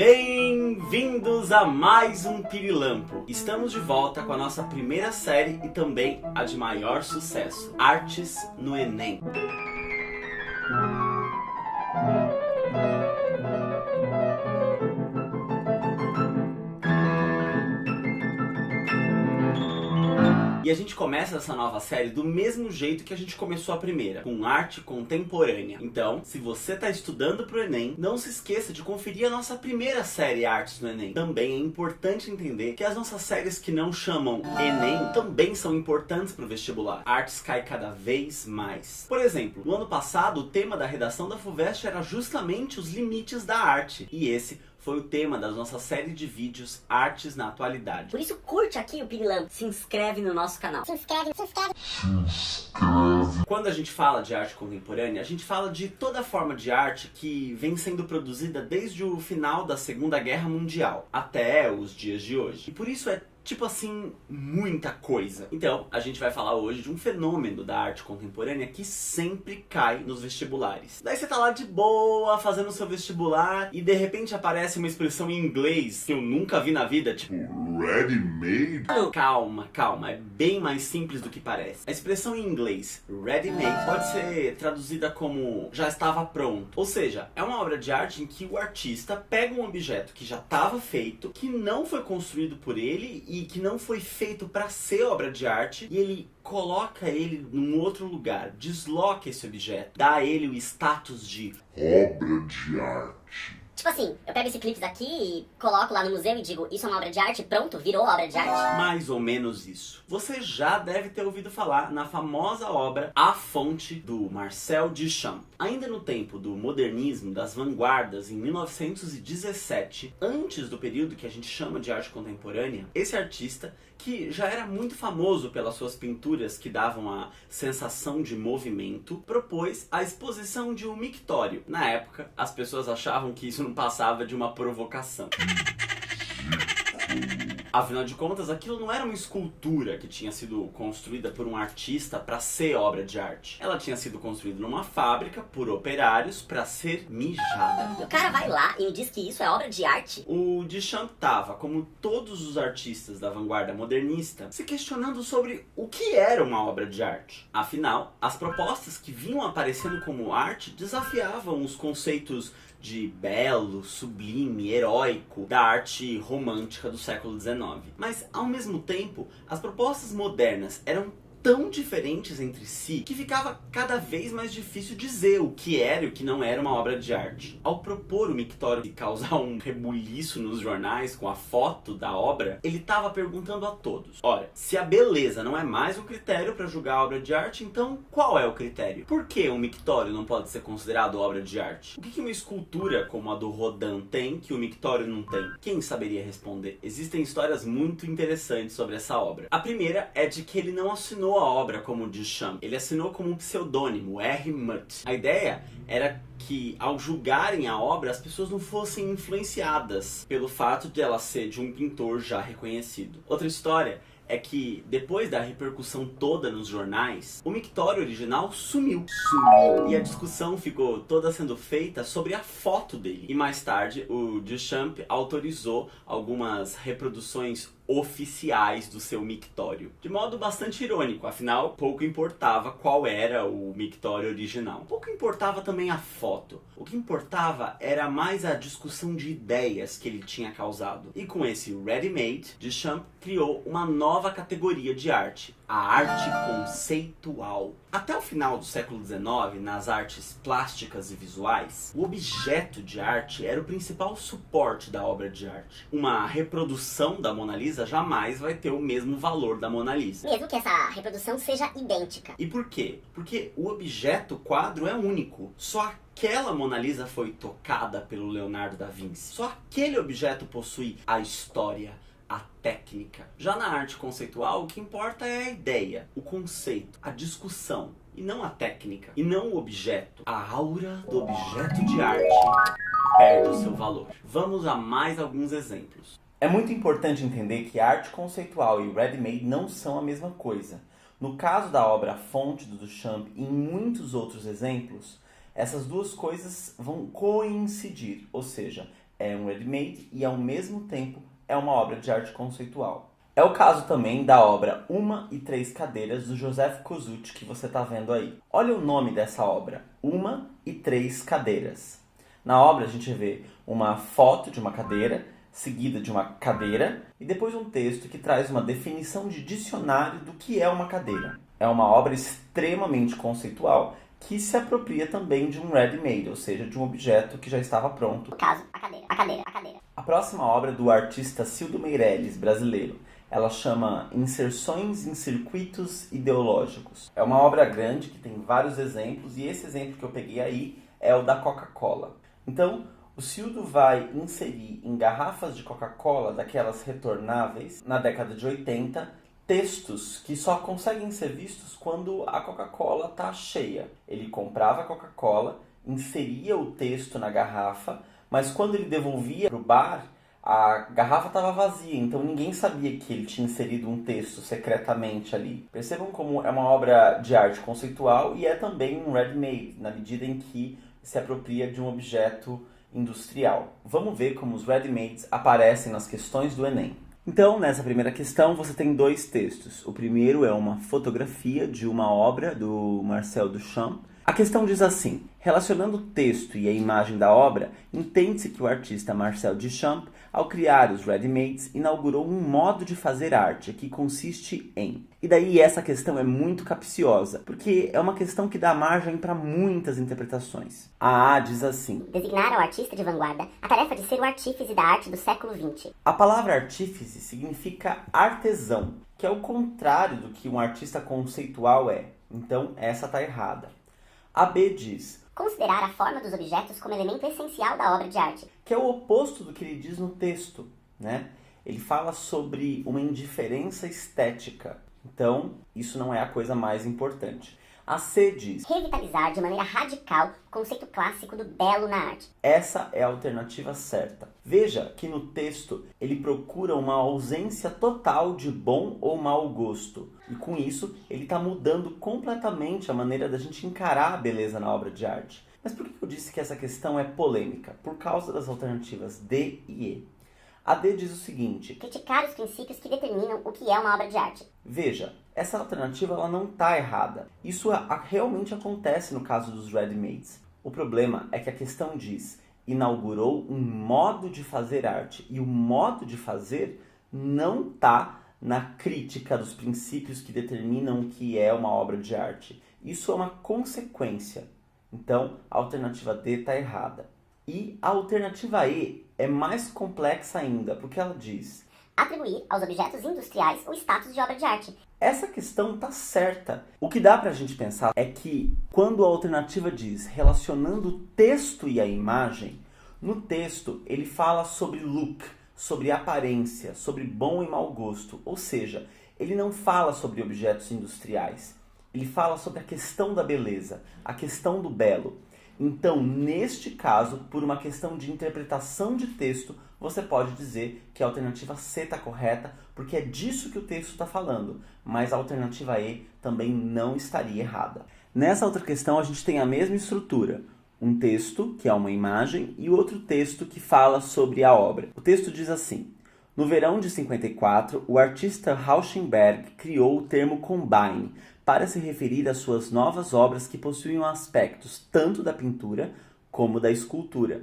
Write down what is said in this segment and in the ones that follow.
Bem-vindos a mais um Pirilampo. Estamos de volta com a nossa primeira série e também a de maior sucesso, Artes no Enem. E a gente começa essa nova série do mesmo jeito que a gente começou a primeira, com arte contemporânea. Então, se você está estudando para o Enem, não se esqueça de conferir a nossa primeira série Artes no Enem. Também é importante entender que as nossas séries que não chamam Enem também são importantes para o vestibular. Artes cai cada vez mais. Por exemplo, no ano passado, o tema da redação da FUVEST era justamente os limites da arte. E esse foi o tema da nossa série de vídeos Artes na Atualidade. Por isso curte aqui o Pirilampo, se inscreve no nosso canal. Se inscreve. Quando a gente fala de arte contemporânea, a gente fala de toda forma de arte que vem sendo produzida desde o final da Segunda Guerra Mundial até os dias de hoje. E por isso é tipo assim, muita coisa. Então, a gente vai falar hoje de um fenômeno da arte contemporânea que sempre cai nos vestibulares. Daí você tá lá de boa, fazendo o seu vestibular, e de repente aparece uma expressão em inglês que eu nunca vi na vida, tipo ready-made. Calma, é bem mais simples do que parece. A expressão em inglês ready-made pode ser traduzida como já estava pronto. Ou seja, é uma obra de arte em que o artista pega um objeto que já estava feito, que não foi construído por ele e que não foi feito para ser obra de arte, e ele coloca ele num outro lugar, desloca esse objeto, dá a ele o status de obra de arte. Tipo assim, eu pego esse clipe daqui e coloco lá no museu e digo, isso é uma obra de arte, pronto, virou obra de arte? Mais ou menos isso. Você já deve ter ouvido falar na famosa obra A Fonte, do Marcel Duchamp. Ainda no tempo do modernismo, das vanguardas, em 1917, antes do período que a gente chama de arte contemporânea, esse artista, que já era muito famoso pelas suas pinturas que davam a sensação de movimento, propôs a exposição de um mictório. Na época, as pessoas achavam que isso não passava de uma provocação. Afinal de contas, aquilo não era uma escultura que tinha sido construída por um artista para ser obra de arte. Ela tinha sido construída numa fábrica por operários para ser mijada. O cara vai lá e me diz que isso é obra de arte? O Duchamp estava, como todos os artistas da vanguarda modernista, se questionando sobre o que era uma obra de arte. Afinal, as propostas que vinham aparecendo como arte desafiavam os conceitos de belo, sublime, heróico da arte romântica do século XIX. Mas, ao mesmo tempo, as propostas modernas eram tão diferentes entre si que ficava cada vez mais difícil dizer o que era e o que não era uma obra de arte. Ao propor o mictório e causar um rebuliço nos jornais com a foto da obra, ele estava perguntando a todos: ora, se a beleza não é mais um critério para julgar a obra de arte, então qual é o critério? Por que um mictório não pode ser considerado obra de arte? O que uma escultura como a do Rodin tem que o mictório não tem? Quem saberia responder? Existem histórias muito interessantes sobre essa obra. A primeira é de que ele não assinou a obra como Duchamp. Ele assinou como um pseudônimo, R. Mutt. A ideia era que, ao julgarem a obra, as pessoas não fossem influenciadas pelo fato de ela ser de um pintor já reconhecido. Outra história é que, depois da repercussão toda nos jornais, o mictório original sumiu. E a discussão ficou toda sendo feita sobre a foto dele. E mais tarde, o Duchamp autorizou algumas reproduções oficiais do seu mictório. De modo bastante irônico, afinal, pouco importava qual era o mictório original. Pouco importava também a foto. O que importava era mais a discussão de ideias que ele tinha causado. E com esse ready-made, Duchamp criou uma nova categoria de arte, a arte conceitual. Até o final do século XIX, nas artes plásticas e visuais, o objeto de arte era o principal suporte da obra de arte. Uma reprodução da Mona Lisa jamais vai ter o mesmo valor da Mona Lisa. Mesmo que essa reprodução seja idêntica. E por quê? Porque o objeto, o quadro, é único. Só aquela Mona Lisa foi tocada pelo Leonardo da Vinci. Só aquele objeto possui a história, a técnica. Já na arte conceitual, o que importa é a ideia, o conceito, a discussão, e não a técnica, e não o objeto. A aura do objeto de arte perde o seu valor. Vamos a mais alguns exemplos. É muito importante entender que arte conceitual e ready-made não são a mesma coisa. No caso da obra A Fonte, do Duchamp, e em muitos outros exemplos, essas duas coisas vão coincidir, ou seja, é um ready-made e ao mesmo tempo é uma obra de arte conceitual. É o caso também da obra Uma e Três Cadeiras, do Joseph Kosuth, que você está vendo aí. Olha o nome dessa obra, Uma e Três Cadeiras. Na obra a gente vê uma foto de uma cadeira, seguida de uma cadeira, e depois um texto que traz uma definição de dicionário do que é uma cadeira. É uma obra extremamente conceitual que se apropria também de um ready-made, ou seja, de um objeto que já estava pronto. No caso, a cadeira. A próxima obra é do artista Cildo Meirelles, brasileiro. Ela chama Inserções em Circuitos Ideológicos. É uma obra grande que tem vários exemplos, e esse exemplo que eu peguei aí é o da Coca-Cola. Então, o Cildo vai inserir em garrafas de Coca-Cola, daquelas retornáveis, na década de 80, textos que só conseguem ser vistos quando a Coca-Cola está cheia. Ele comprava a Coca-Cola, inseria o texto na garrafa, mas quando ele devolvia para o bar, a garrafa estava vazia, então ninguém sabia que ele tinha inserido um texto secretamente ali. Percebam como é uma obra de arte conceitual e é também um ready-made, na medida em que se apropria de um objeto industrial. Vamos ver como os ready-mades aparecem nas questões do Enem. Então, nessa primeira questão, você tem dois textos. O primeiro é uma fotografia de uma obra do Marcel Duchamp. A questão diz assim: relacionando o texto e a imagem da obra, entende-se que o artista Marcel Duchamp, ao criar os ready-mades, inaugurou um modo de fazer arte que consiste em... E daí essa questão é muito capciosa, porque é uma questão que dá margem para muitas interpretações. A A diz assim: designar ao artista de vanguarda a tarefa de ser o artífice da arte do século XX. A palavra artífice significa artesão, que é o contrário do que um artista conceitual é. Então essa está errada. A B diz: considerar a forma dos objetos como elemento essencial da obra de arte. Que é o oposto do que ele diz no texto, né? Ele fala sobre uma indiferença estética. Então, isso não é a coisa mais importante. A C diz: revitalizar de maneira radical o conceito clássico do belo na arte. Essa é a alternativa certa. Veja que no texto ele procura uma ausência total de bom ou mau gosto. E com isso, ele está mudando completamente a maneira da gente encarar a beleza na obra de arte. Mas por que eu disse que essa questão é polêmica? Por causa das alternativas D e E. A D diz o seguinte: criticar os princípios que determinam o que é uma obra de arte. Veja, essa alternativa ela não está errada. Isso realmente acontece no caso dos ready-mades. O problema é que a questão diz: inaugurou um modo de fazer arte. E o modo de fazer não está na crítica dos princípios que determinam o que é uma obra de arte. Isso é uma consequência. Então, a alternativa D está errada. E a alternativa E é mais complexa ainda, porque ela diz: atribuir aos objetos industriais o status de obra de arte. Essa questão está certa. O que dá pra gente pensar é que quando a alternativa diz relacionando o texto e a imagem, no texto ele fala sobre look, sobre aparência, sobre bom e mau gosto. Ou seja, ele não fala sobre objetos industriais. Ele fala sobre a questão da beleza, a questão do belo. Então, neste caso, por uma questão de interpretação de texto, você pode dizer que a alternativa C está correta, porque é disso que o texto está falando, mas a alternativa E também não estaria errada. Nessa outra questão, a gente tem a mesma estrutura. Um texto, que é uma imagem, e outro texto que fala sobre a obra. O texto diz assim: no verão de 54, o artista Rauschenberg criou o termo combine para se referir às suas novas obras que possuíam aspectos tanto da pintura como da escultura.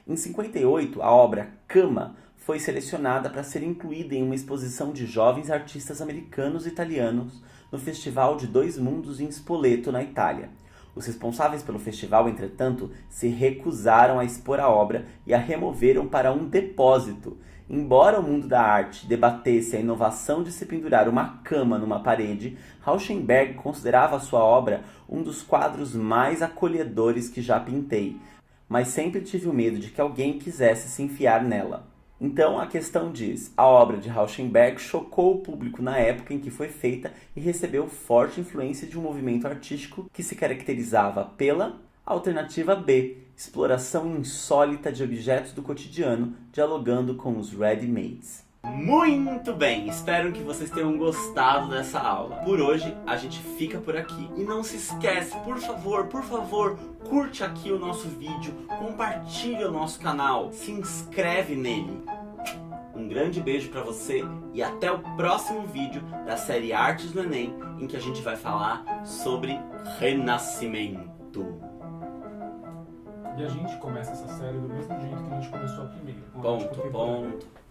Em 58, a obra Cama foi selecionada para ser incluída em uma exposição de jovens artistas americanos e italianos no Festival de Dois Mundos em Spoleto, na Itália. Os responsáveis pelo festival, entretanto, se recusaram a expor a obra e a removeram para um depósito. Embora o mundo da arte debatesse a inovação de se pendurar uma cama numa parede, Rauschenberg considerava a sua obra um dos quadros mais acolhedores que já pintei, mas sempre tive o medo de que alguém quisesse se enfiar nela. Então a questão diz: a obra de Rauschenberg chocou o público na época em que foi feita e recebeu forte influência de um movimento artístico que se caracterizava pela alternativa B, exploração insólita de objetos do cotidiano, dialogando com os ready-mades. Muito bem, espero que vocês tenham gostado dessa aula. Por hoje, a gente fica por aqui. E não se esquece, por favor, curte aqui o nosso vídeo, compartilhe o nosso canal, se inscreve nele. Um grande beijo pra você e até o próximo vídeo da série Artes do Enem, em que a gente vai falar sobre Renascimento. E a gente começa essa série do mesmo jeito que a gente começou a primeira. Ponto.